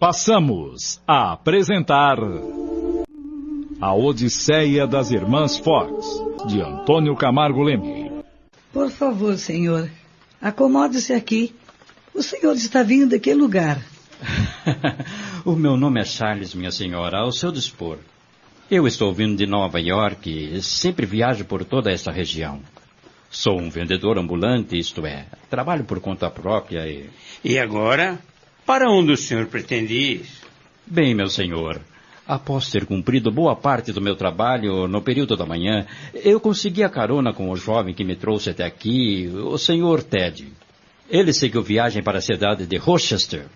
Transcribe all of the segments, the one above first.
Passamos a apresentar A Odisseia das Irmãs Fox, de Antônio Camargo Leme. Por favor, senhor, acomode-se aqui. O senhor está vindo de que lugar? O meu nome é Charles, minha senhora, ao seu dispor. Eu estou vindo de Nova York e sempre viajo por toda esta região. Sou um vendedor ambulante, isto é, trabalho por conta própria e... E agora, para onde o senhor pretende ir? Bem, meu senhor, após ter cumprido boa parte do meu trabalho no período da manhã, eu consegui a carona com o jovem que me trouxe até aqui, o senhor Ted. Ele seguiu viagem para a cidade de Rochester.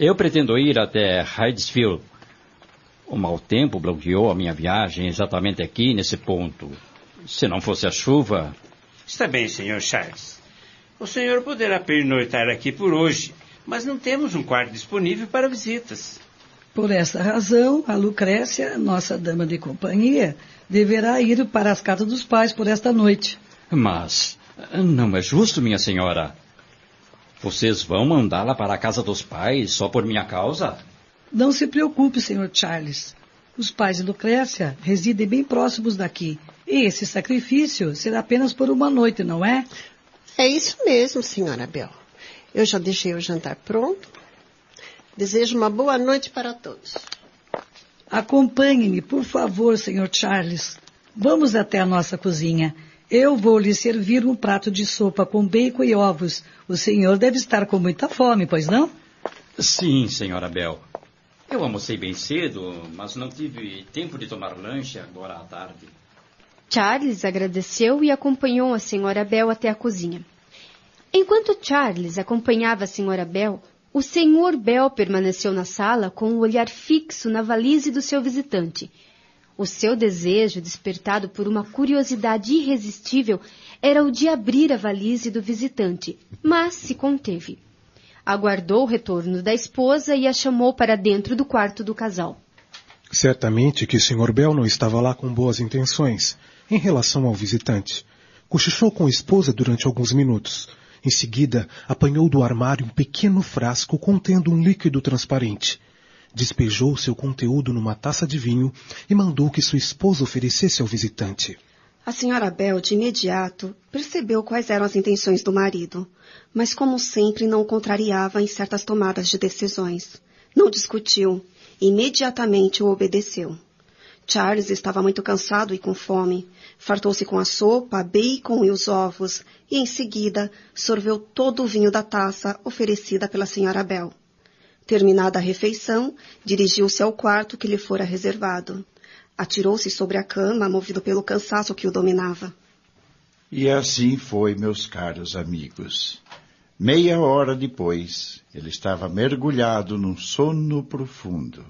Eu pretendo ir até Hydesville. O mau tempo bloqueou a minha viagem exatamente aqui, nesse ponto. Se não fosse a chuva... Está bem, senhor Charles. O senhor poderá pernoitar aqui por hoje, mas não temos um quarto disponível para visitas. Por essa razão, a Lucrécia, nossa dama de companhia, deverá ir para as casas dos pais por esta noite. Mas não é justo, minha senhora. Vocês vão mandá-la para a casa dos pais só por minha causa? Não se preocupe, senhor Charles. Os pais de Lucrécia residem bem próximos daqui. E esse sacrifício será apenas por uma noite, não é? É isso mesmo, senhora Bell. Eu já deixei o jantar pronto. Desejo uma boa noite para todos. Acompanhe-me, por favor, senhor Charles. Vamos até a nossa cozinha. Eu vou lhe servir um prato de sopa com bacon e ovos. O senhor deve estar com muita fome, pois não? Sim, senhora Bell. Eu almocei bem cedo, mas não tive tempo de tomar lanche agora à tarde. Charles agradeceu e acompanhou a senhora Bell até a cozinha. Enquanto Charles acompanhava a senhora Bell, o senhor Bell permaneceu na sala com o olhar fixo na valise do seu visitante. O seu desejo, despertado por uma curiosidade irresistível, era o de abrir a valise do visitante, mas se conteve. Aguardou o retorno da esposa e a chamou para dentro do quarto do casal. Certamente que o Sr. Bell não estava lá com boas intenções em relação ao visitante. Cochichou com a esposa durante alguns minutos. Em seguida, apanhou do armário um pequeno frasco contendo um líquido transparente. Despejou seu conteúdo numa taça de vinho e mandou que sua esposa oferecesse ao visitante. A senhora Bell, de imediato, percebeu quais eram as intenções do marido, mas, como sempre, não o contrariava em certas tomadas de decisões. Não discutiu. Imediatamente o obedeceu. Charles estava muito cansado e com fome. Fartou-se com a sopa, bacon e os ovos, e em seguida sorveu todo o vinho da taça oferecida pela senhora Bell. Terminada a refeição, dirigiu-se ao quarto que lhe fora reservado. Atirou-se sobre a cama, movido pelo cansaço que o dominava. E assim foi, meus caros amigos. Meia hora depois, ele estava mergulhado num sono profundo.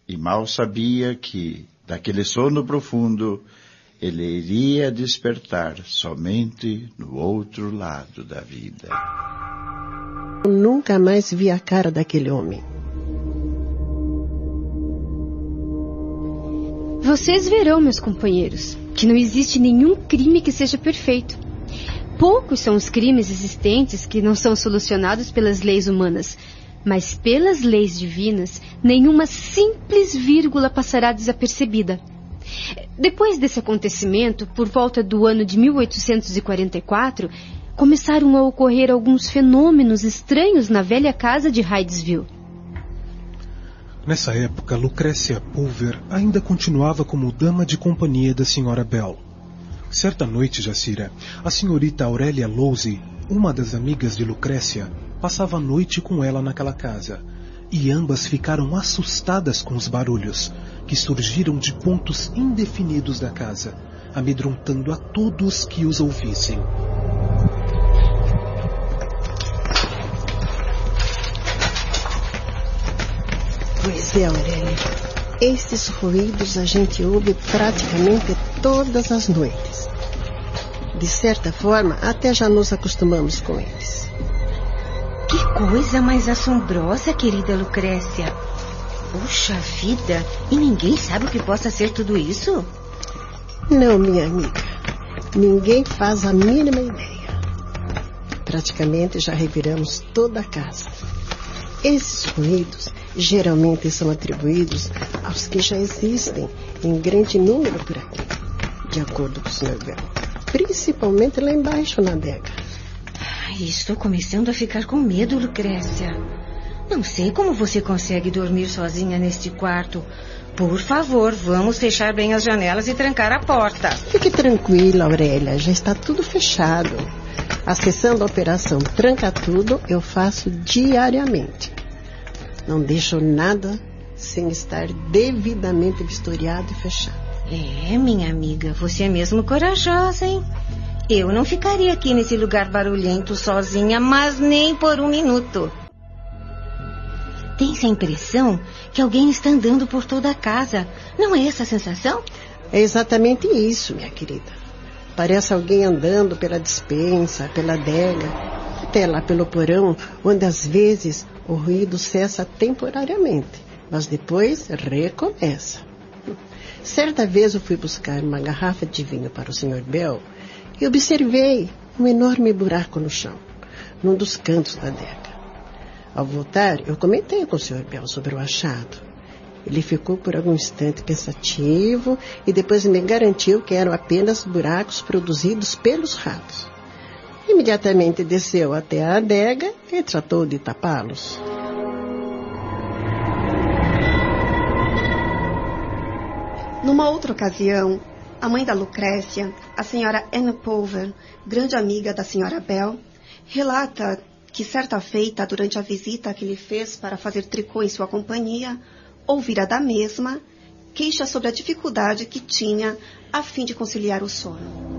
E mal sabia que, daquele sono profundo, ele iria despertar somente no outro lado da vida. Eu nunca mais vi a cara daquele homem. Vocês verão, meus companheiros, que não existe nenhum crime que seja perfeito. Poucos são os crimes existentes que não são solucionados pelas leis humanas, mas pelas leis divinas, nenhuma simples vírgula passará desapercebida. Depois desse acontecimento, por volta do ano de 1844, começaram a ocorrer alguns fenômenos estranhos na velha casa de Hydesville. Nessa época, Lucrécia Pulver ainda continuava como dama de companhia da senhora Bell. Certa noite, Jacira, a senhorita Aurélia Lowsey, uma das amigas de Lucrécia, passava a noite com ela naquela casa, e ambas ficaram assustadas com os barulhos, que surgiram de pontos indefinidos da casa, amedrontando a todos que os ouvissem. Pois é, Aurélia. Estes ruídos a gente ouve praticamente todas as noites. De certa forma, até já nos acostumamos com eles. Que coisa mais assombrosa, querida Lucrécia. Puxa vida, e ninguém sabe o que possa ser tudo isso? Não, minha amiga. Ninguém faz a mínima ideia. Praticamente já reviramos toda a casa. Esses ruídos geralmente são atribuídos aos que já existem em grande número por aqui, de acordo com o Sr. Bell, principalmente lá embaixo na adega. Estou começando a ficar com medo, Lucrécia. Não sei como você consegue dormir sozinha neste quarto. Por favor, vamos fechar bem as janelas e trancar a porta. Fique tranquila, Aurélia, já está tudo fechado. A sessão da operação Tranca Tudo eu faço diariamente. Não deixo nada sem estar devidamente vistoriado e fechado. Minha amiga, você é mesmo corajosa, hein? Eu não ficaria aqui nesse lugar barulhento sozinha, mas nem por um minuto. Tem-se a impressão que alguém está andando por toda a casa. Não é essa a sensação? É exatamente isso, minha querida. Parece alguém andando pela despensa, pela adega, até lá pelo porão, onde às vezes o ruído cessa temporariamente, mas depois recomeça. Certa vez eu fui buscar uma garrafa de vinho para o Sr. Bell e observei um enorme buraco no chão, num dos cantos da adega. Ao voltar, eu comentei com o Sr. Bell sobre o achado. Ele ficou por algum instante pensativo e depois me garantiu que eram apenas buracos produzidos pelos ratos. Imediatamente desceu até a adega e tratou de tapá-los. Numa outra ocasião, a mãe da Lucrécia, a senhora Anne Pulver, grande amiga da senhora Bell, relata que certa feita, durante a visita que lhe fez para fazer tricô em sua companhia, ouvira da mesma queixa sobre a dificuldade que tinha a fim de conciliar o sono.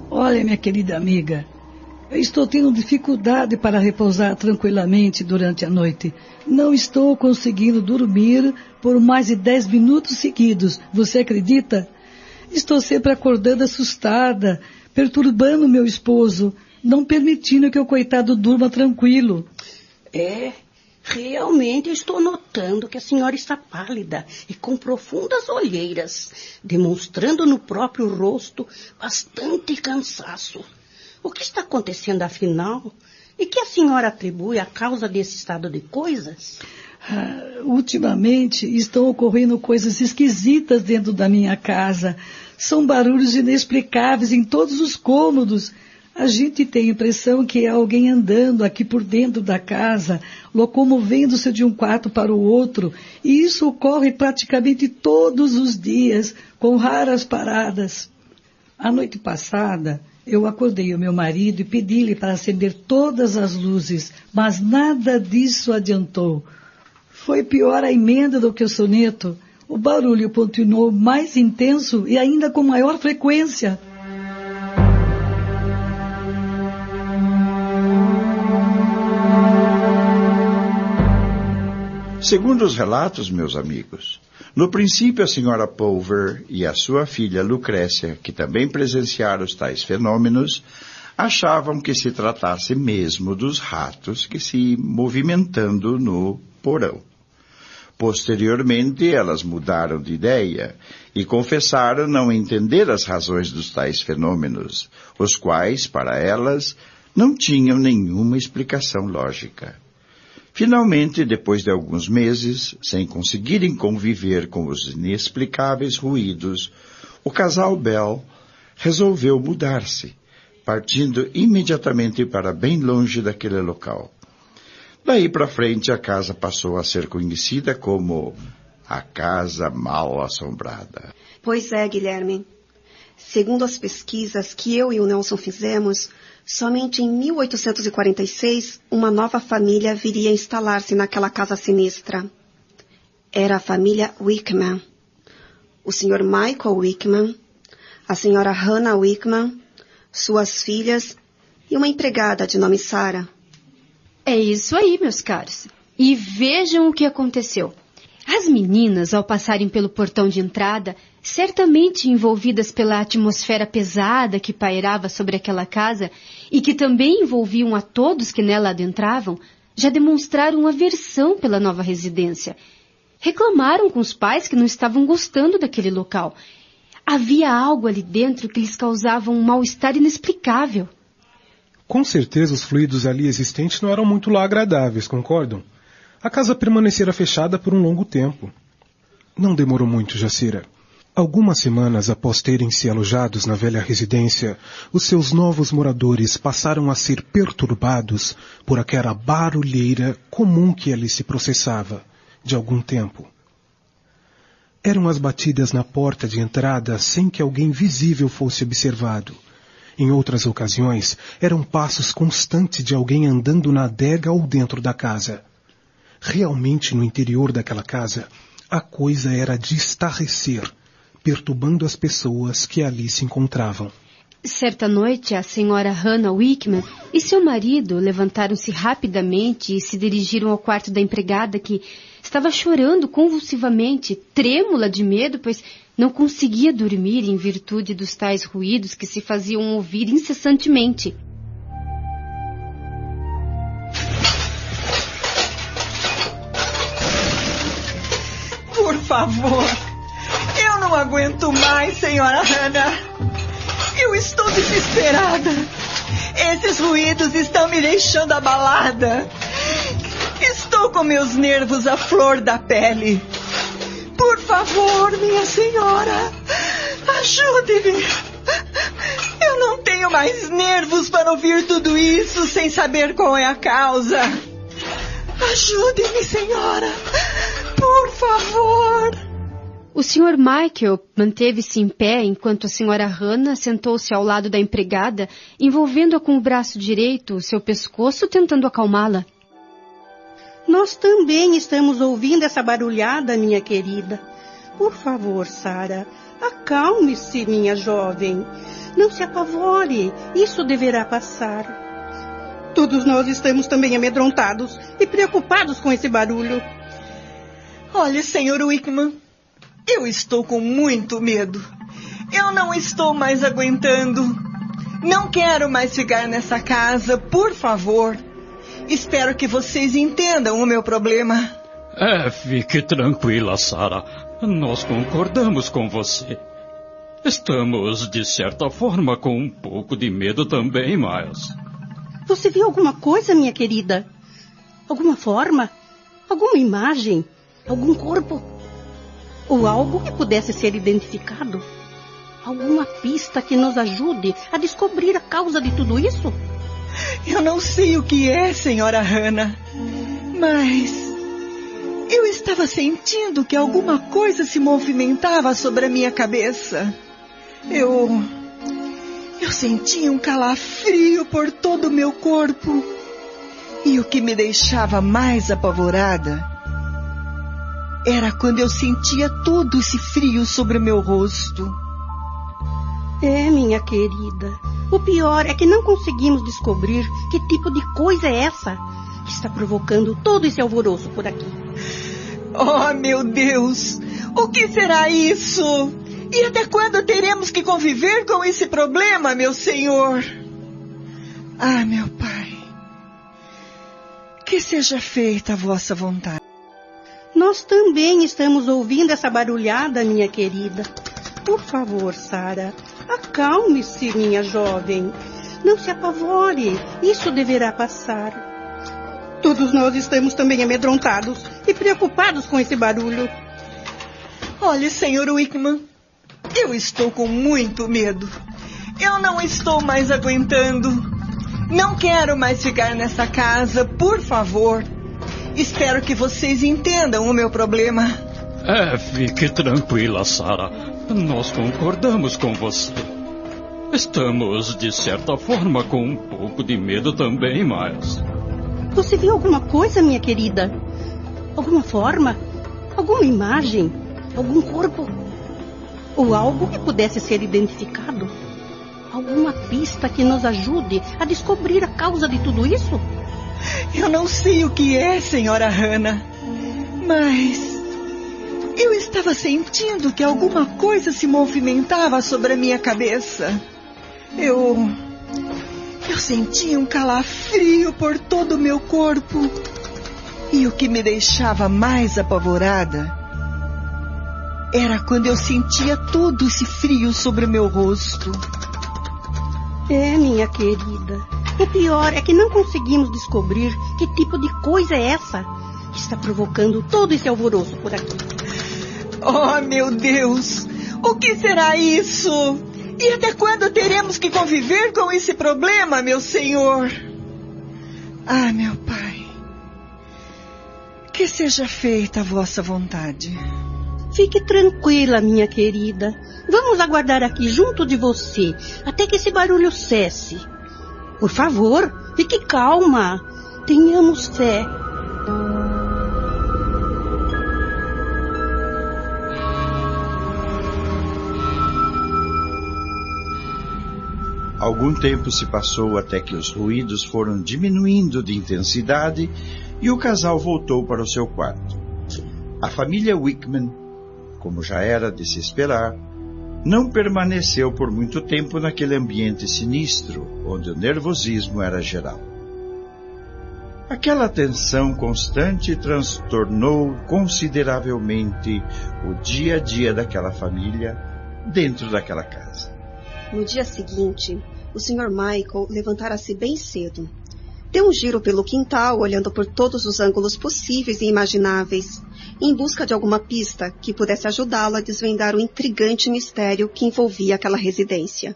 Olha, minha querida amiga, eu estou tendo dificuldade para repousar tranquilamente durante a noite. Não estou conseguindo dormir por mais de 10 minutos seguidos. Você acredita? Estou sempre acordando assustada, perturbando meu esposo, não permitindo que o coitado durma tranquilo. Realmente estou notando que a senhora está pálida e com profundas olheiras, demonstrando no próprio rosto bastante cansaço. O que está acontecendo afinal? E que a senhora atribui à causa desse estado de coisas? Ultimamente estão ocorrendo coisas esquisitas dentro da minha casa. São barulhos inexplicáveis em todos os cômodos. A gente tem a impressão que é alguém andando aqui por dentro da casa, locomovendo-se de um quarto para o outro. E isso ocorre praticamente todos os dias, com raras paradas. A noite passada, eu acordei o meu marido e pedi-lhe para acender todas as luzes, mas nada disso adiantou. Foi pior a emenda do que o soneto. O barulho continuou mais intenso e ainda com maior frequência. Segundo os relatos, meus amigos, no princípio a senhora Pulver e a sua filha Lucrécia, que também presenciaram os tais fenômenos, achavam que se tratasse mesmo dos ratos que se movimentando no porão. Posteriormente, elas mudaram de ideia e confessaram não entender as razões dos tais fenômenos, os quais, para elas, não tinham nenhuma explicação lógica. Finalmente, depois de alguns meses, sem conseguirem conviver com os inexplicáveis ruídos, o casal Bell resolveu mudar-se, partindo imediatamente para bem longe daquele local. Daí para frente, a casa passou a ser conhecida como a Casa Mal Assombrada. Pois é, Guilherme. Segundo as pesquisas que eu e o Nelson fizemos, somente em 1846, uma nova família viria a instalar-se naquela casa sinistra. Era a família Wickman. O Sr. Michael Wickman, a Sra. Hannah Wickman, suas filhas e uma empregada de nome Sarah. É isso aí, meus caros. E vejam o que aconteceu. As meninas, ao passarem pelo portão de entrada, certamente envolvidas pela atmosfera pesada que pairava sobre aquela casa e que também envolviam a todos que nela adentravam, já demonstraram aversão pela nova residência. Reclamaram com os pais que não estavam gostando daquele local. Havia algo ali dentro que lhes causava um mal-estar inexplicável. Com certeza os fluidos ali existentes não eram muito lá agradáveis, concordam? A casa permanecera fechada por um longo tempo. Não demorou muito, Jacira. Algumas semanas após terem se alojados na velha residência, os seus novos moradores passaram a ser perturbados por aquela barulheira comum que ali se processava, de algum tempo. Eram as batidas na porta de entrada sem que alguém visível fosse observado. Em outras ocasiões, eram passos constantes de alguém andando na adega ou dentro da casa. Realmente, no interior daquela casa, a coisa era de estarrecer, perturbando as pessoas que ali se encontravam. Certa noite, a senhora Hannah Wickman e seu marido levantaram-se rapidamente e se dirigiram ao quarto da empregada, que estava chorando convulsivamente, trêmula de medo, pois não conseguia dormir em virtude dos tais ruídos que se faziam ouvir incessantemente. Por favor, eu não aguento mais, senhora Hannah. Eu estou desesperada. Esses ruídos estão me deixando abalada. Estou com meus nervos à flor da pele. Por favor, minha senhora, ajude-me. Eu não tenho mais nervos para ouvir tudo isso sem saber qual é a causa. Ajude-me, senhora. Por favor. O Sr. Michael manteve-se em pé enquanto a Sra. Hannah sentou-se ao lado da empregada, envolvendo-a com o braço direito, o seu pescoço, tentando acalmá-la. Nós também estamos ouvindo essa barulhada, minha querida. Por favor, Sarah, acalme-se, minha jovem. Não se apavore, isso deverá passar. Todos nós estamos também amedrontados e preocupados com esse barulho. Olha, Sr. Wickman, eu estou com muito medo. Eu não estou mais aguentando. Não quero mais ficar nessa casa, por favor. Espero que vocês entendam o meu problema. Fique tranquila, Sarah. Nós concordamos com você. Estamos, de certa forma, com um pouco de medo também, Miles. Você viu alguma coisa, minha querida? Alguma forma? Alguma imagem? Algum corpo? Ou algo que pudesse ser identificado? Alguma pista que nos ajude a descobrir a causa de tudo isso? Eu não sei o que é, senhora Hannah, mas eu estava sentindo que alguma coisa se movimentava sobre a minha cabeça. Eu sentia um calafrio por todo o meu corpo. E o que me deixava mais apavorada era quando eu sentia todo esse frio sobre o meu rosto. Minha querida, o pior é que não conseguimos descobrir que tipo de coisa é essa que está provocando todo esse alvoroço por aqui. Oh, meu Deus! O que será isso? E até quando teremos que conviver com esse problema, meu senhor? Ah, meu pai, que seja feita a vossa vontade. Nós também estamos ouvindo essa barulhada, minha querida. Por favor, Sarah, acalme-se, minha jovem. Não se apavore, isso deverá passar. Todos nós estamos também amedrontados e preocupados com esse barulho. Olha, Sr. Wickman, eu estou com muito medo. Eu não estou mais aguentando. Não quero mais ficar nessa casa, por favor. Espero que vocês entendam o meu problema. Fique tranquila, Sarah. Nós concordamos com você. Estamos, de certa forma, com um pouco de medo também, Miles. Você viu alguma coisa, minha querida? Alguma forma? Alguma imagem? Algum corpo? Ou algo que pudesse ser identificado? Alguma pista que nos ajude a descobrir a causa de tudo isso? Eu não sei o que é, senhora Hannah, mas eu estava sentindo que alguma coisa se movimentava sobre a minha cabeça. Eu sentia um calafrio por todo o meu corpo. E o que me deixava mais apavorada Era quando eu sentia todo esse frio sobre o meu rosto. É, minha querida. O pior é que não conseguimos descobrir que tipo de coisa é essa que está provocando todo esse alvoroço por aqui. Oh, meu Deus! O que será isso? E até quando teremos que conviver com esse problema, meu Senhor? Ah, meu Pai, que seja feita a vossa vontade. Fique tranquila, minha querida. Vamos aguardar aqui junto de você até que esse barulho cesse. Por favor, fique calma. Tenhamos fé. Algum tempo se passou até que os ruídos foram diminuindo de intensidade e o casal voltou para o seu quarto. A família Wickman, como já era de se esperar, não permaneceu por muito tempo naquele ambiente sinistro, onde o nervosismo era geral. Aquela tensão constante transtornou consideravelmente o dia a dia daquela família dentro daquela casa. No dia seguinte, o Sr. Michael levantara-se bem cedo. Deu um giro pelo quintal, olhando por todos os ângulos possíveis e imagináveis, em busca de alguma pista que pudesse ajudá-lo a desvendar o intrigante mistério que envolvia aquela residência.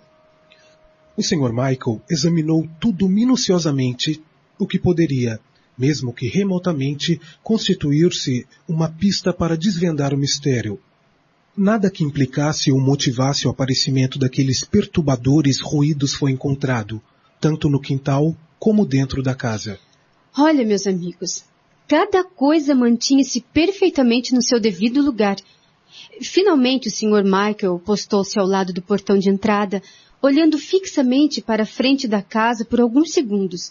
O Sr. Michael examinou tudo minuciosamente, o que poderia, mesmo que remotamente, constituir-se uma pista para desvendar o mistério. Nada que implicasse ou motivasse o aparecimento daqueles perturbadores ruídos foi encontrado, tanto no quintal como dentro da casa. Olha, meus amigos, cada coisa mantinha-se perfeitamente no seu devido lugar. Finalmente o Sr. Michael postou-se ao lado do portão de entrada, olhando fixamente para a frente da casa por alguns segundos.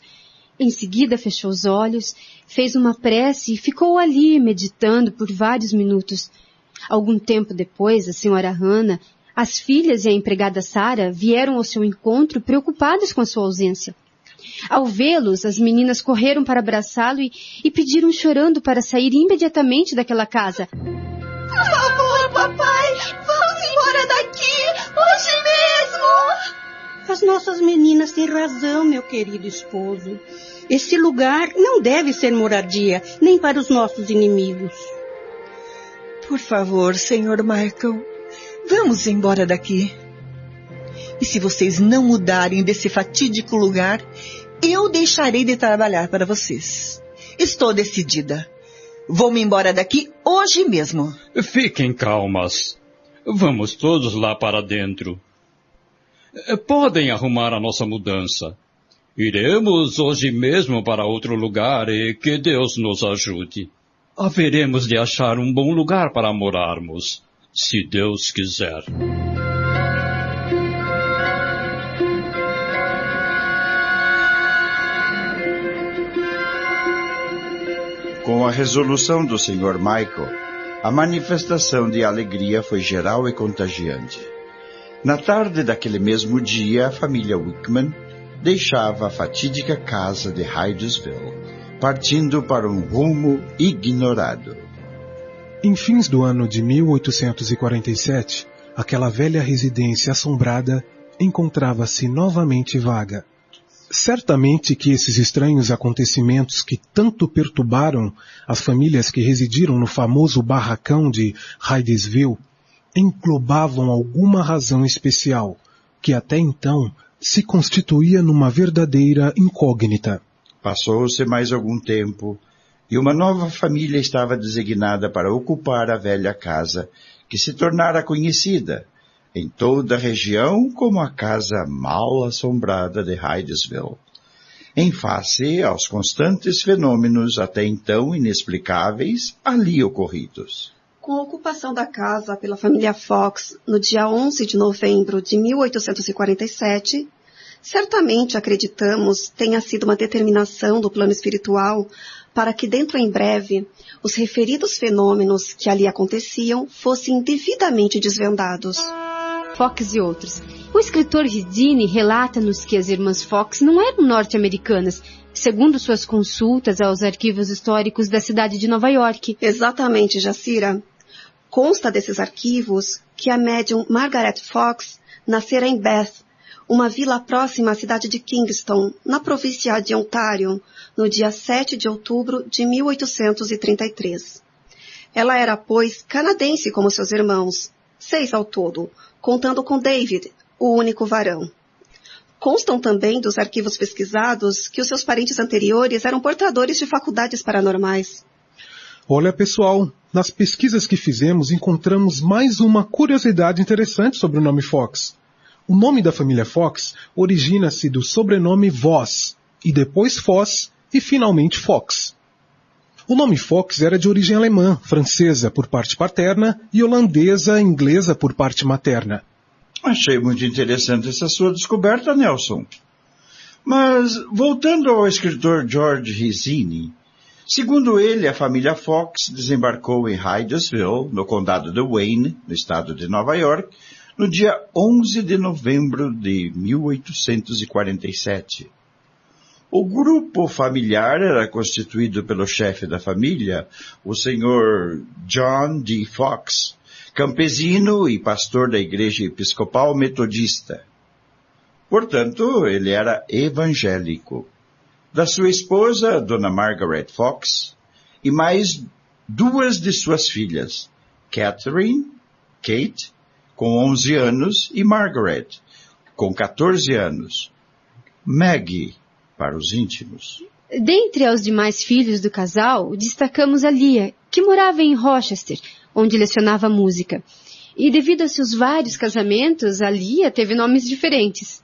Em seguida fechou os olhos, fez uma prece e ficou ali meditando por vários minutos. Algum tempo depois, a Sra. Hannah, as filhas e a empregada Sarah vieram ao seu encontro preocupadas com a sua ausência. Ao vê-los, as meninas correram para abraçá-lo e pediram chorando para sair imediatamente daquela casa. Por favor, papai, vamos embora daqui, hoje mesmo! As nossas meninas têm razão, meu querido esposo. Esse lugar não deve ser moradia, nem para os nossos inimigos. Por favor, Sr. Michael, vamos embora daqui. E se vocês não mudarem desse fatídico lugar, eu deixarei de trabalhar para vocês. Estou decidida. Vou-me embora daqui hoje mesmo. Fiquem calmas. Vamos todos lá para dentro. Podem arrumar a nossa mudança. Iremos hoje mesmo para outro lugar e que Deus nos ajude. Haveremos de achar um bom lugar para morarmos, se Deus quiser. Com a resolução do Sr. Michael, a manifestação de alegria foi geral e contagiante. Na tarde daquele mesmo dia, a família Wickman deixava a fatídica casa de Hydesville, partindo para um rumo ignorado. Em fins do ano de 1847, aquela velha residência assombrada encontrava-se novamente vaga. Certamente que esses estranhos acontecimentos que tanto perturbaram as famílias que residiram no famoso barracão de Hydesville englobavam alguma razão especial, que até então se constituía numa verdadeira incógnita. Passou-se mais algum tempo, e uma nova família estava designada para ocupar a velha casa, que se tornara conhecida em toda a região como a casa mal assombrada de Hydesville, em face aos constantes fenômenos até então inexplicáveis ali ocorridos. Com a ocupação da casa pela família Fox no dia 11 de novembro de 1847, certamente acreditamos tenha sido uma determinação do plano espiritual para que dentro em breve os referidos fenômenos que ali aconteciam fossem devidamente desvendados. Fox e outros. O escritor Ridini relata-nos que as irmãs Fox não eram norte-americanas, segundo suas consultas aos arquivos históricos da cidade de Nova York. Exatamente, Jacira. Consta desses arquivos que a médium Margaret Fox nascera em Bath, uma vila próxima à cidade de Kingston, na província de Ontário, no dia 7 de outubro de 1833. Ela era, pois, canadense como seus irmãos, 6 ao todo, contando com David, o único varão. Constam também dos arquivos pesquisados que os seus parentes anteriores eram portadores de faculdades paranormais. Olha, pessoal, nas pesquisas que fizemos encontramos mais uma curiosidade interessante sobre o nome Fox. O nome da família Fox origina-se do sobrenome Voss, e depois Foss, e finalmente Fox. O nome Fox era de origem alemã, francesa por parte paterna e holandesa, inglesa por parte materna. Achei muito interessante essa sua descoberta, Nelson. Mas, voltando ao escritor George Rizzini, segundo ele, a família Fox desembarcou em Hydesville, no condado de Wayne, no estado de Nova York, no dia 11 de novembro de 1847. O grupo familiar era constituído pelo chefe da família, o senhor John D. Fox, campesino e pastor da Igreja Episcopal Metodista. Portanto, ele era evangélico. Da sua esposa, Dona Margaret Fox, e mais 2 de suas filhas, Catherine, Kate, com 11 anos, e Margaret, com 14 anos. Maggie, para os íntimos. Dentre os demais filhos do casal, destacamos a Lia, que morava em Rochester, onde lecionava música. E devido a seus vários casamentos, a Lia teve nomes diferentes.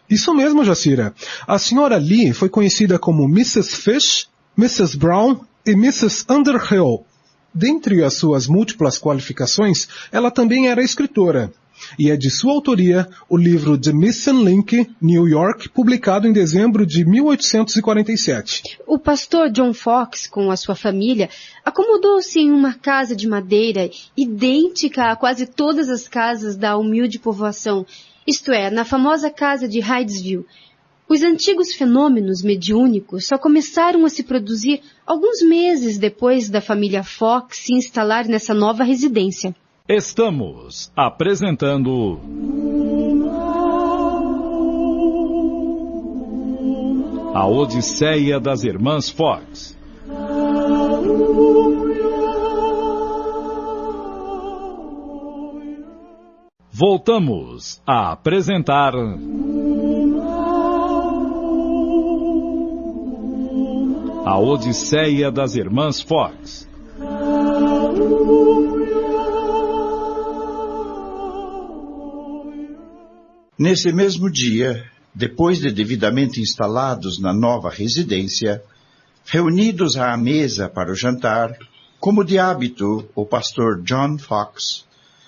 Isso mesmo, Jacira. A senhora Lee foi conhecida como Mrs. Fish, Mrs. Brown e Mrs. Underhill. Dentre as suas múltiplas qualificações, ela também era escritora. E é de sua autoria o livro The Missing Link, New York, publicado em dezembro de 1847. O pastor John Fox, com a sua família, acomodou-se em uma casa de madeira idêntica a quase todas as casas da humilde povoação, isto é, na famosa casa de Hydesville. Os antigos fenômenos mediúnicos só começaram a se produzir alguns meses depois da família Fox se instalar nessa nova residência. Estamos apresentando A Odisseia das Irmãs Fox. Voltamos a apresentar A Odisseia das Irmãs Fox. Nesse mesmo dia, depois de devidamente instalados na nova residência, reunidos à mesa para o jantar, como de hábito, o pastor John Fox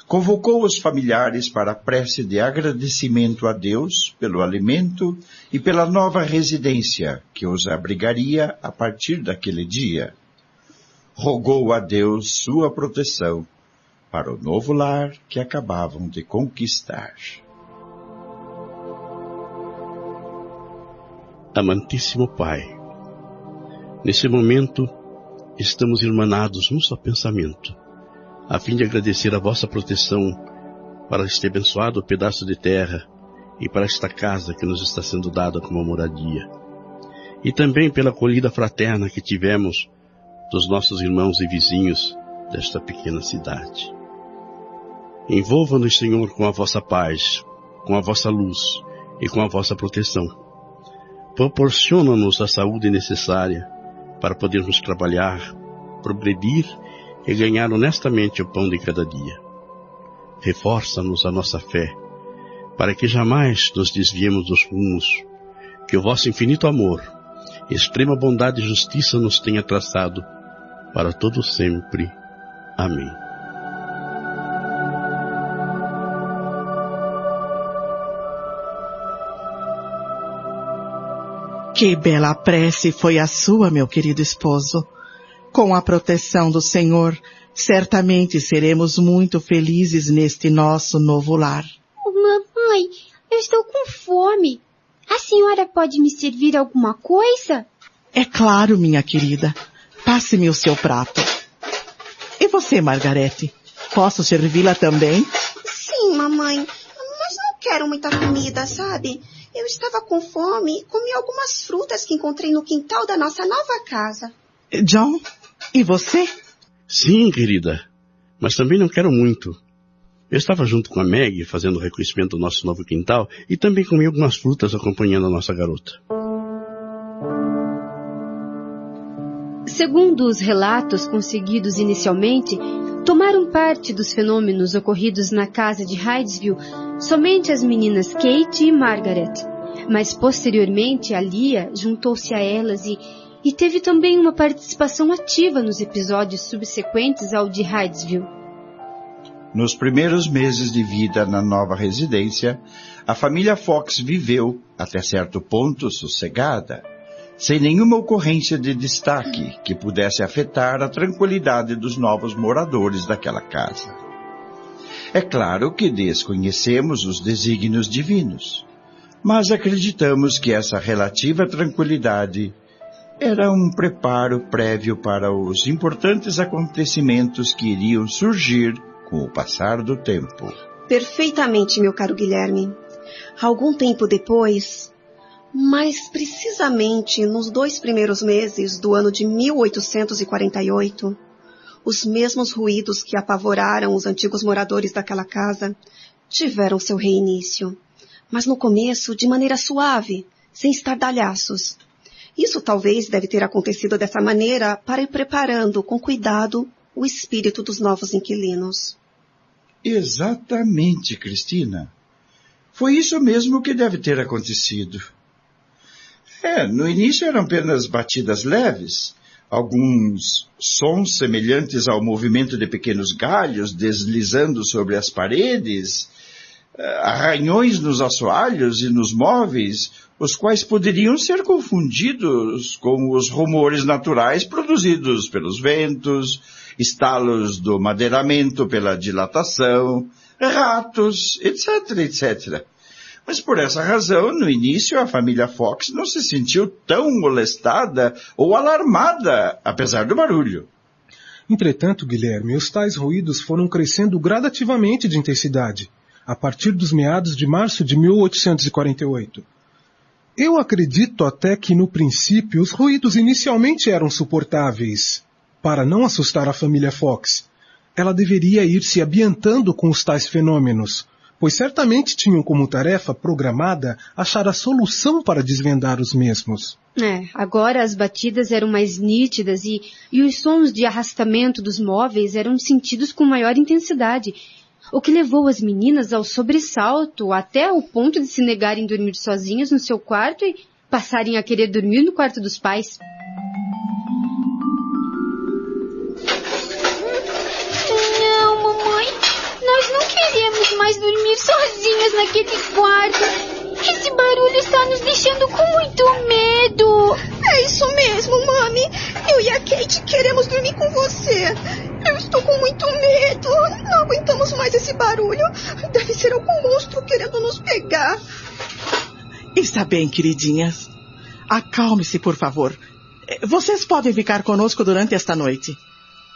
convocou os familiares para a prece de agradecimento a Deus pelo alimento e pela nova residência que os abrigaria a partir daquele dia. Rogou a Deus sua proteção para o novo lar que acabavam de conquistar. Amantíssimo Pai, nesse momento estamos irmanados num só pensamento, a fim de agradecer a vossa proteção para este abençoado pedaço de terra e para esta casa que nos está sendo dada como moradia, e também pela acolhida fraterna que tivemos dos nossos irmãos e vizinhos desta pequena cidade. Envolva-nos, Senhor, com a vossa paz, com a vossa luz e com a vossa proteção. Proporciona-nos a saúde necessária para podermos trabalhar, progredir e ganhar honestamente o pão de cada dia. Reforça-nos a nossa fé, para que jamais nos desviemos dos rumos que o vosso infinito amor, extrema bondade e justiça nos tenha traçado para todo sempre. Amém. Que bela prece foi a sua, meu querido esposo. Com a proteção do Senhor, certamente seremos muito felizes neste nosso novo lar. Mamãe, eu estou com fome. A senhora pode me servir alguma coisa? É claro, minha querida. Passe-me o seu prato. E você, Margarete? Posso servi-la também? Sim, mamãe. Mas não quero muita comida, sabe? Eu estava com fome e comi algumas frutas que encontrei no quintal da nossa nova casa. John, e você? Sim, querida. Mas também não quero muito. Eu estava junto com a Meg fazendo o reconhecimento do nosso novo quintal e também comi algumas frutas acompanhando a nossa garota. Segundo os relatos conseguidos inicialmente, tomaram parte dos fenômenos ocorridos na casa de Hydesville somente as meninas Kate e Margaret, mas posteriormente a Lia juntou-se a elas e teve também uma participação ativa nos episódios subsequentes ao de Hydesville. Nos primeiros meses de vida na nova residência, a família Fox viveu, até certo ponto, sossegada, sem nenhuma ocorrência de destaque que pudesse afetar a tranquilidade dos novos moradores daquela casa. É claro que desconhecemos os desígnios divinos, mas acreditamos que essa relativa tranquilidade era um preparo prévio para os importantes acontecimentos que iriam surgir com o passar do tempo. Perfeitamente, meu caro Guilherme. Algum tempo depois, mais precisamente nos 2 primeiros meses do ano de 1848, os mesmos ruídos que apavoraram os antigos moradores daquela casa tiveram seu reinício, mas no começo de maneira suave, sem estardalhaços. Isso talvez deve ter acontecido dessa maneira para ir preparando com cuidado o espírito dos novos inquilinos. Exatamente, Cristina. Foi isso mesmo que deve ter acontecido. No início eram apenas batidas leves, alguns sons semelhantes ao movimento de pequenos galhos deslizando sobre as paredes, arranhões nos assoalhos e nos móveis, os quais poderiam ser confundidos com os rumores naturais produzidos pelos ventos, estalos do madeiramento pela dilatação, ratos, etc, etc. Mas por essa razão, no início, a família Fox não se sentiu tão molestada ou alarmada, apesar do barulho. Entretanto, Guilherme, os tais ruídos foram crescendo gradativamente de intensidade, a partir dos meados de março de 1848. Eu acredito até que, no princípio, os ruídos inicialmente eram suportáveis. Para não assustar a família Fox, ela deveria ir se ambientando com os tais fenômenos, pois certamente tinham como tarefa programada achar a solução para desvendar os mesmos. Agora as batidas eram mais nítidas e os sons de arrastamento dos móveis eram sentidos com maior intensidade, o que levou as meninas ao sobressalto até o ponto de se negarem a dormir sozinhas no seu quarto e passarem a querer dormir no quarto dos pais. Não, mamãe, nós não queremos mais dormir sozinhas naquele quarto. Esse barulho está nos deixando com muito medo. É isso mesmo, mami. Eu e a Kate queremos dormir com você. Eu estou com muito medo. Não aguentamos mais esse barulho. Deve ser algum monstro querendo nos pegar. Está bem, queridinhas. Acalme-se, por favor. Vocês podem ficar conosco durante esta noite.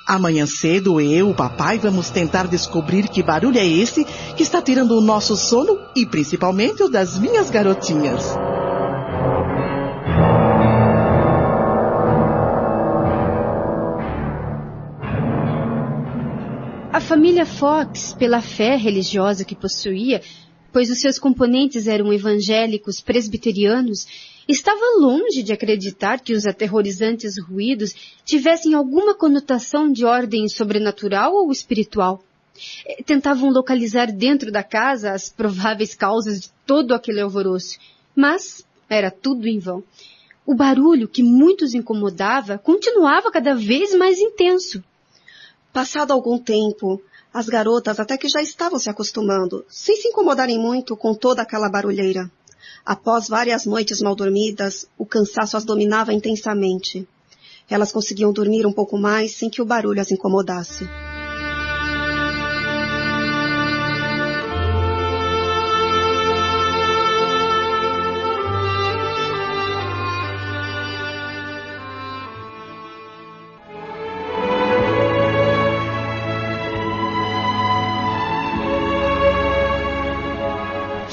Amanhã cedo, eu, o papai, vamos tentar descobrir que barulho é esse que está tirando o nosso sono e principalmente o das minhas garotinhas. A família Fox, pela fé religiosa que possuía, pois os seus componentes eram evangélicos presbiterianos, estava longe de acreditar que os aterrorizantes ruídos tivessem alguma conotação de ordem sobrenatural ou espiritual. Tentavam localizar dentro da casa as prováveis causas de todo aquele alvoroço, mas era tudo em vão. O barulho, que muitos incomodava, continuava cada vez mais intenso. Passado algum tempo, as garotas até que já estavam se acostumando, sem se incomodarem muito com toda aquela barulheira. Após várias noites mal dormidas, o cansaço as dominava intensamente. Elas conseguiam dormir um pouco mais sem que o barulho as incomodasse.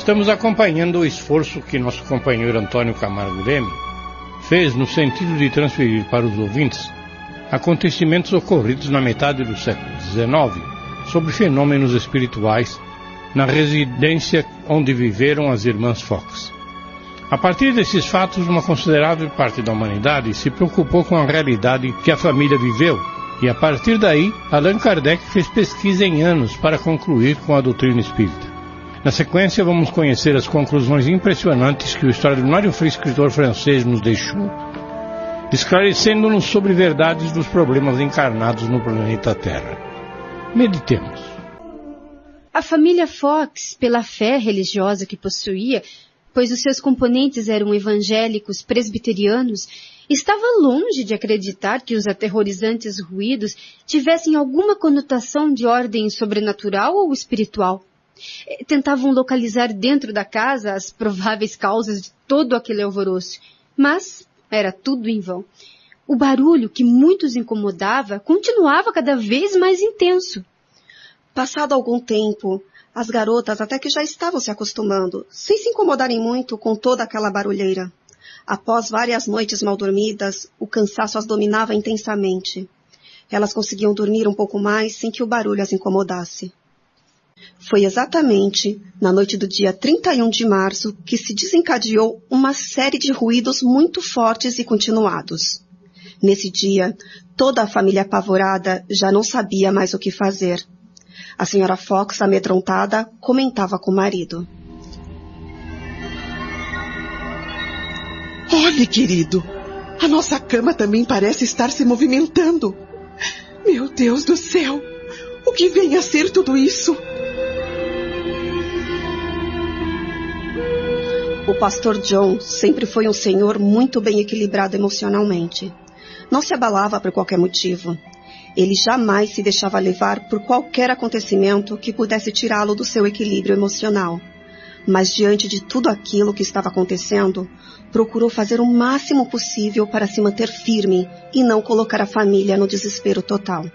Estamos acompanhando o esforço que nosso companheiro Antônio Camargo Leme fez no sentido de transferir para os ouvintes acontecimentos ocorridos na metade do século XIX sobre fenômenos espirituais na residência onde viveram as irmãs Fox. A partir desses fatos, uma considerável parte da humanidade se preocupou com a realidade que a família viveu, e a partir daí, Allan Kardec fez pesquisa em anos para concluir com a doutrina espírita. Na sequência, vamos conhecer as conclusões impressionantes que o extraordinário escritor francês nos deixou, esclarecendo-nos sobre verdades dos problemas encarnados no planeta Terra. Meditemos. A família Fox, pela fé religiosa que possuía, pois os seus componentes eram evangélicos presbiterianos, estava longe de acreditar que os aterrorizantes ruídos tivessem alguma conotação de ordem sobrenatural ou espiritual. Tentavam localizar dentro da casa as prováveis causas de todo aquele alvoroço, mas era tudo em vão. O barulho que muitos incomodava continuava cada vez mais intenso. Passado algum tempo, as garotas até que já estavam se acostumando, sem se incomodarem muito com toda aquela barulheira. Após várias noites mal dormidas, o cansaço as dominava intensamente. Elas conseguiam dormir um pouco mais sem que o barulho as incomodasse. Foi exatamente na noite do dia 31 de março que se desencadeou uma série de ruídos muito fortes e continuados. Nesse dia, toda a família apavorada já não sabia mais o que fazer. A senhora Fox, amedrontada, comentava com o marido. Olhe, querido, a nossa cama também parece estar se movimentando. Meu Deus do céu, o que vem a ser tudo isso? O pastor John sempre foi um senhor muito bem equilibrado emocionalmente. Não se abalava por qualquer motivo. Ele jamais se deixava levar por qualquer acontecimento que pudesse tirá-lo do seu equilíbrio emocional. Mas diante de tudo aquilo que estava acontecendo, procurou fazer o máximo possível para se manter firme e não colocar a família no desespero total.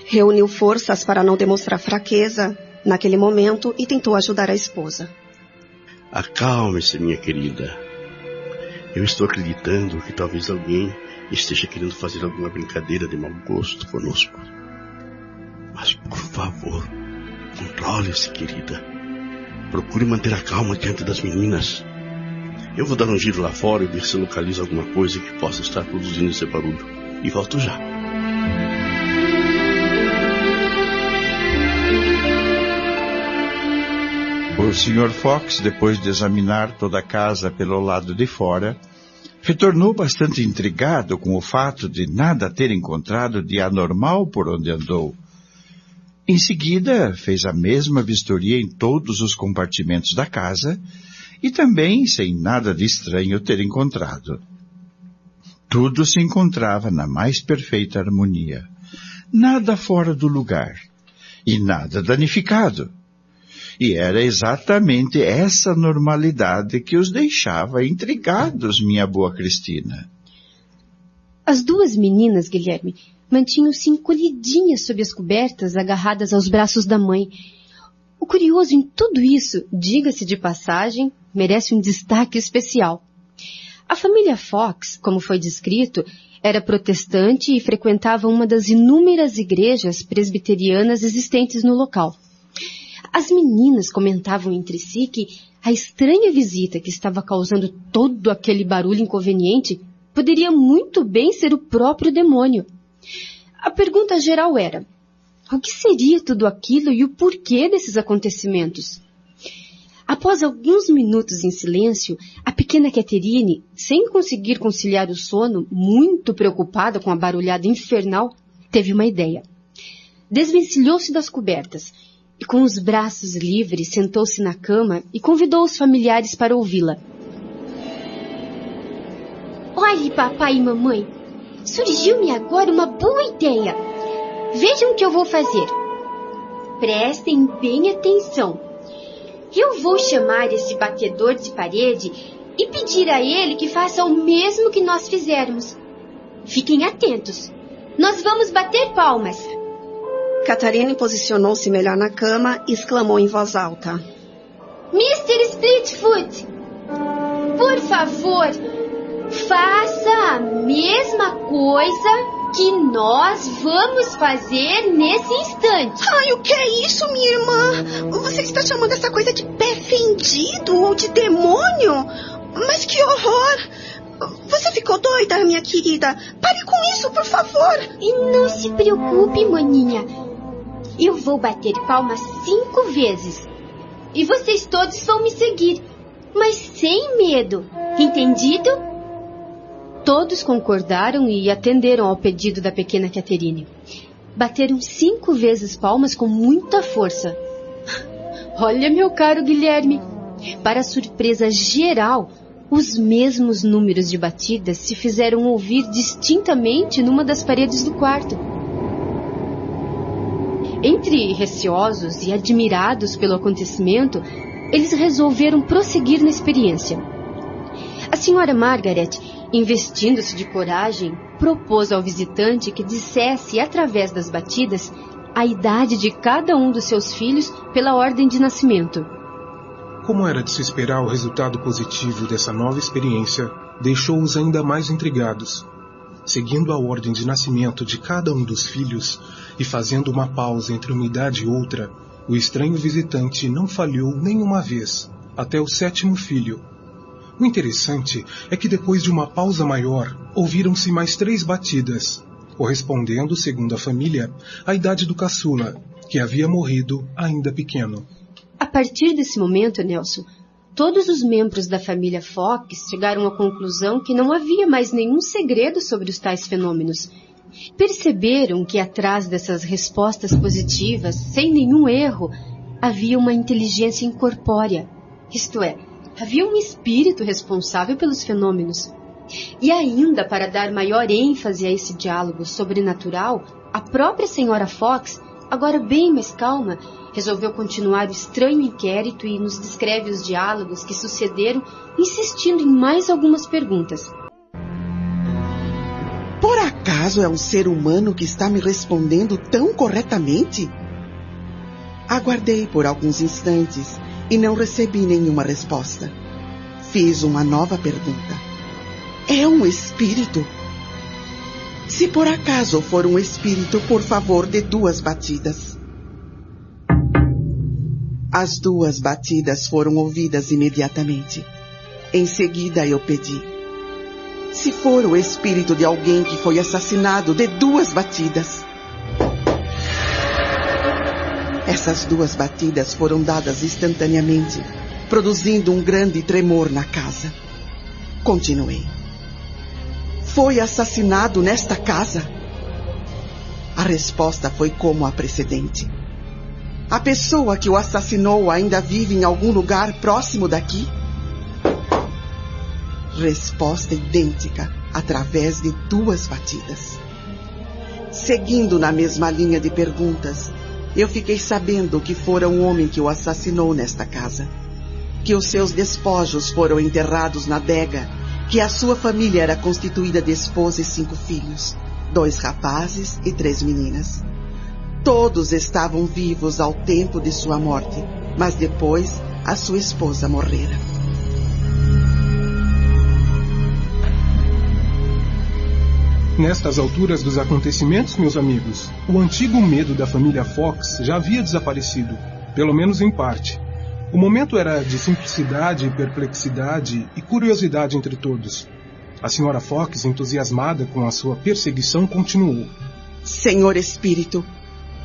Reuniu forças para não demonstrar fraqueza naquele momento e tentou ajudar a esposa. Acalme-se, minha querida. Eu estou acreditando que talvez alguém esteja querendo fazer alguma brincadeira de mau gosto conosco. Mas, por favor, controle-se, querida. Procure manter a calma diante das meninas. Eu vou dar um giro lá fora e ver se localizo alguma coisa que possa estar produzindo esse barulho. E volto já. O Sr. Fox, depois de examinar toda a casa pelo lado de fora, retornou bastante intrigado com o fato de nada ter encontrado de anormal por onde andou. Em seguida, fez a mesma vistoria em todos os compartimentos da casa e também sem nada de estranho ter encontrado. Tudo se encontrava na mais perfeita harmonia, nada fora do lugar e nada danificado. E era exatamente essa normalidade que os deixava intrigados, minha boa Cristina. As duas meninas, Guilherme, mantinham-se encolhidinhas sob as cobertas, agarradas aos braços da mãe. O curioso em tudo isso, diga-se de passagem, merece um destaque especial. A família Fox, como foi descrito, era protestante e frequentava uma das inúmeras igrejas presbiterianas existentes no local. As meninas comentavam entre si que a estranha visita que estava causando todo aquele barulho inconveniente poderia muito bem ser o próprio demônio. A pergunta geral era: o que seria tudo aquilo e o porquê desses acontecimentos? Após alguns minutos em silêncio, a pequena Catherine, sem conseguir conciliar o sono, muito preocupada com a barulhada infernal, teve uma ideia. Desvencilhou-se das cobertas e, com os braços livres, sentou-se na cama e convidou os familiares para ouvi-la. Olhe, papai e mamãe, surgiu-me agora uma boa ideia. Vejam o que eu vou fazer. Prestem bem atenção. Eu vou chamar esse batedor de parede e pedir a ele que faça o mesmo que nós fizermos. Fiquem atentos. Nós vamos bater palmas. Catarina posicionou-se melhor na cama e exclamou em voz alta: Mr. Splitfoot, por favor, faça a mesma coisa que nós vamos fazer nesse instante. Ai, o que é isso, minha irmã? Você está chamando essa coisa de pé fendido ou de demônio? Mas que horror! Você ficou doida, minha querida? Pare com isso, por favor. E não se preocupe, maninha. Eu vou bater palmas 5 vezes. E vocês todos vão me seguir, mas sem medo. Entendido? Todos concordaram e atenderam ao pedido da pequena Catherine. Bateram 5 vezes palmas com muita força. Olha, meu caro Guilherme, para surpresa geral, os mesmos números de batidas se fizeram ouvir distintamente numa das paredes do quarto. Entre receosos e admirados pelo acontecimento, eles resolveram prosseguir na experiência. A senhora Margaret, investindo-se de coragem, propôs ao visitante que dissesse, através das batidas, a idade de cada um dos seus filhos pela ordem de nascimento. Como era de se esperar, o resultado positivo dessa nova experiência deixou-os ainda mais intrigados. Seguindo a ordem de nascimento de cada um dos filhos e fazendo uma pausa entre uma idade e outra, o estranho visitante não falhou nenhuma vez, até o 7º filho. O interessante é que depois de uma pausa maior, ouviram-se mais 3 batidas, correspondendo, segundo a família, à idade do caçula, que havia morrido ainda pequeno. A partir desse momento, Nelson, todos os membros da família Fox chegaram à conclusão que não havia mais nenhum segredo sobre os tais fenômenos. Perceberam que atrás dessas respostas positivas, sem nenhum erro, havia uma inteligência incorpórea, isto é, havia um espírito responsável pelos fenômenos. E ainda, para dar maior ênfase a esse diálogo sobrenatural, a própria senhora Fox, agora bem mais calma, resolveu continuar o estranho inquérito e nos descreve os diálogos que sucederam, insistindo em mais algumas perguntas. Por acaso é um ser humano que está me respondendo tão corretamente? Aguardei por alguns instantes e não recebi nenhuma resposta. Fiz uma nova pergunta. É um espírito? Se por acaso for um espírito, por favor, dê 2 batidas. As 2 batidas foram ouvidas imediatamente. Em seguida eu pedi: se for o espírito de alguém que foi assassinado, dê 2 batidas. Essas 2 batidas foram dadas instantaneamente, produzindo um grande tremor na casa. Continuei: foi assassinado nesta casa? A resposta foi como a precedente. A pessoa que o assassinou ainda vive em algum lugar próximo daqui? Resposta idêntica, através de 2 batidas. Seguindo na mesma linha de perguntas, eu fiquei sabendo que fora um homem que o assassinou nesta casa, que os seus despojos foram enterrados na adega, que a sua família era constituída de esposa e 5 filhos, 2 rapazes e 3 meninas. Todos estavam vivos ao tempo de sua morte, mas depois a sua esposa morrera. Nestas alturas dos acontecimentos, meus amigos, o antigo medo da família Fox já havia desaparecido, pelo menos em parte. O momento era de simplicidade, perplexidade e curiosidade entre todos. A senhora Fox, entusiasmada com a sua perseguição, continuou: Senhor Espírito,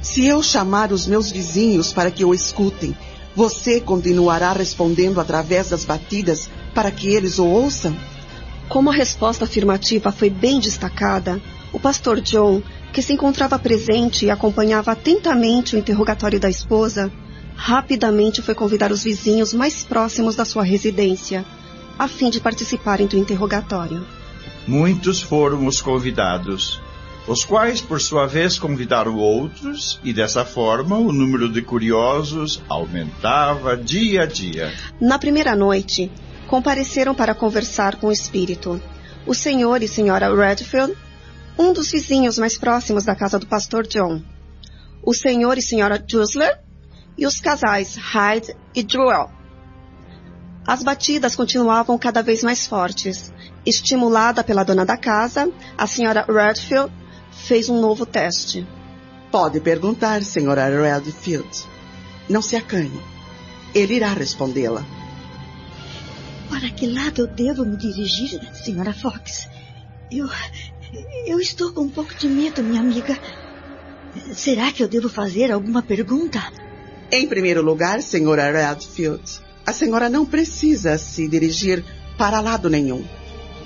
se eu chamar os meus vizinhos para que o escutem, você continuará respondendo através das batidas para que eles o ouçam? Como a resposta afirmativa foi bem destacada, o pastor John, que se encontrava presente e acompanhava atentamente o interrogatório da esposa, rapidamente foi convidar os vizinhos mais próximos da sua residência, a fim de participarem do interrogatório. Muitos foram os convidados, os quais, por sua vez, convidaram outros, e dessa forma o número de curiosos aumentava dia a dia. Na primeira noite, compareceram para conversar com o espírito o senhor e senhora Redfield, um dos vizinhos mais próximos da casa do pastor John, o senhor e senhora Drusler e os casais Hyde e Druell. As batidas continuavam cada vez mais fortes. Estimulada pela dona da casa, a senhora Redfield fez um novo teste. Pode perguntar, senhora Redfield. Não se acanhe. Ele irá respondê-la. Para que lado eu devo me dirigir, senhora Fox? Eu estou com um pouco de medo, minha amiga. Será que eu devo fazer alguma pergunta? Em primeiro lugar, senhora Redfield, a senhora não precisa se dirigir para lado nenhum.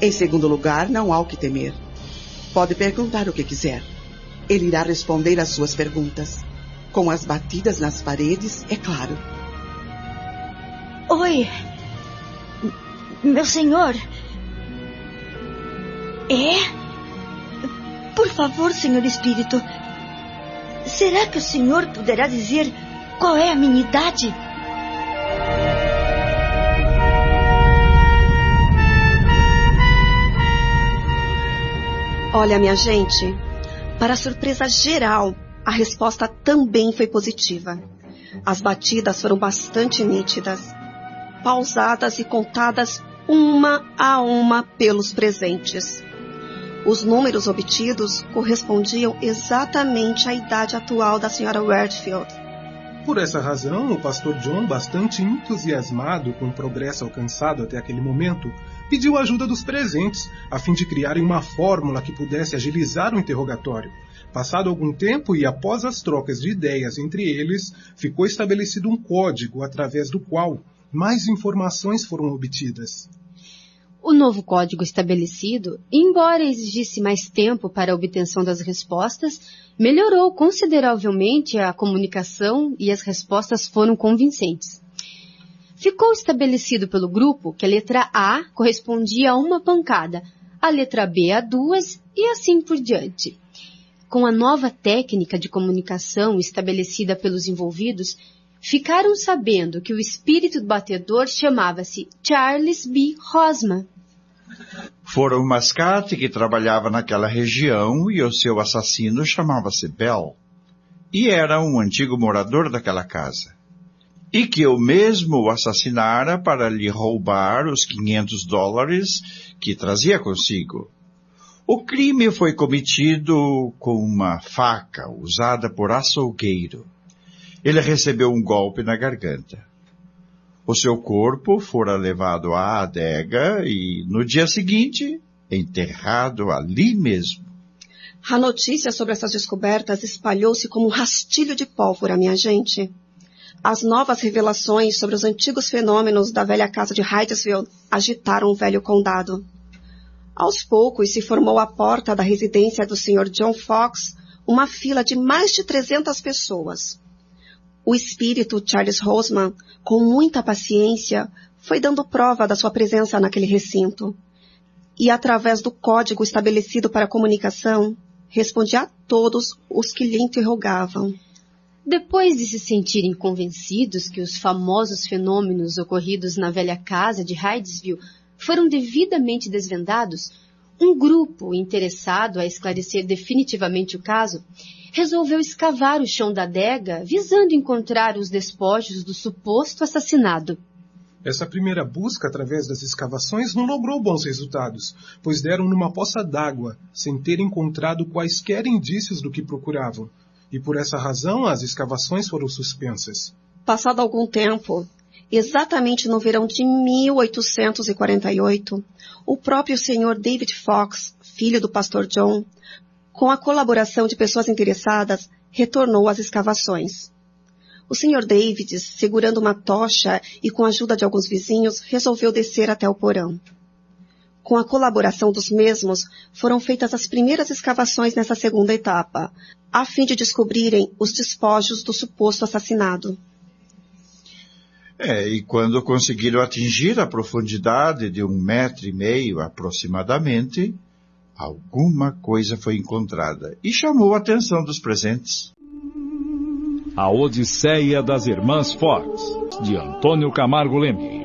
Em segundo lugar, não há o que temer. Pode perguntar o que quiser. Ele irá responder às suas perguntas. Com as batidas nas paredes, é claro. Oi, meu senhor. Por favor, senhor espírito, será que o senhor poderá dizer qual é a minha idade? Olha, minha gente, para surpresa geral, a resposta também foi positiva. As batidas foram bastante nítidas, pausadas e contadas uma a uma pelos presentes. Os números obtidos correspondiam exatamente à idade atual da senhora Redfield. Por essa razão, o pastor John, bastante entusiasmado com o progresso alcançado até aquele momento, pediu a ajuda dos presentes, a fim de criarem uma fórmula que pudesse agilizar o interrogatório. Passado algum tempo e após as trocas de ideias entre eles, ficou estabelecido um código através do qual mais informações foram obtidas. O novo código estabelecido, embora exigisse mais tempo para a obtenção das respostas, melhorou consideravelmente a comunicação e as respostas foram convincentes. Ficou estabelecido pelo grupo que a letra A correspondia a uma pancada, a letra B a 2 e assim por diante. Com a nova técnica de comunicação estabelecida pelos envolvidos, ficaram sabendo que o espírito do batedor chamava-se Charles B. Hosmer. Fora um mascate que trabalhava naquela região e o seu assassino chamava-se Bell. E era um antigo morador daquela casa. E que eu mesmo o assassinara para lhe roubar os $500 que trazia consigo. O crime foi cometido com uma faca usada por açougueiro. Ele recebeu um golpe na garganta. O seu corpo fora levado à adega e, no dia seguinte, enterrado ali mesmo. A notícia sobre essas descobertas espalhou-se como um rastilho de pólvora, minha gente. As novas revelações sobre os antigos fenômenos da velha casa de Hydesville agitaram o velho condado. Aos poucos se formou à porta da residência do Sr. John Fox uma fila de mais de 300 pessoas. O espírito Charles Hosmer, com muita paciência, foi dando prova da sua presença naquele recinto. E através do código estabelecido para a comunicação, respondia a todos os que lhe interrogavam. Depois de se sentirem convencidos que os famosos fenômenos ocorridos na velha casa de Hydesville foram devidamente desvendados, um grupo interessado a esclarecer definitivamente o caso resolveu escavar o chão da adega visando encontrar os despojos do suposto assassinado. Essa primeira busca através das escavações não logrou bons resultados, pois deram numa poça d'água, sem ter encontrado quaisquer indícios do que procuravam. E por essa razão as escavações foram suspensas. Passado algum tempo, exatamente no verão de 1848, o próprio Sr. David Fox, filho do pastor John, com a colaboração de pessoas interessadas, retornou às escavações. O Sr. David, segurando uma tocha e com a ajuda de alguns vizinhos, resolveu descer até o porão. Com a colaboração dos mesmos, foram feitas as primeiras escavações nessa segunda etapa, a fim de descobrirem os despojos do suposto assassinado. E quando conseguiram atingir a profundidade de 1,5 metro aproximadamente, alguma coisa foi encontrada e chamou a atenção dos presentes. A Odisseia das Irmãs Fox, de Antônio Camargo Leme.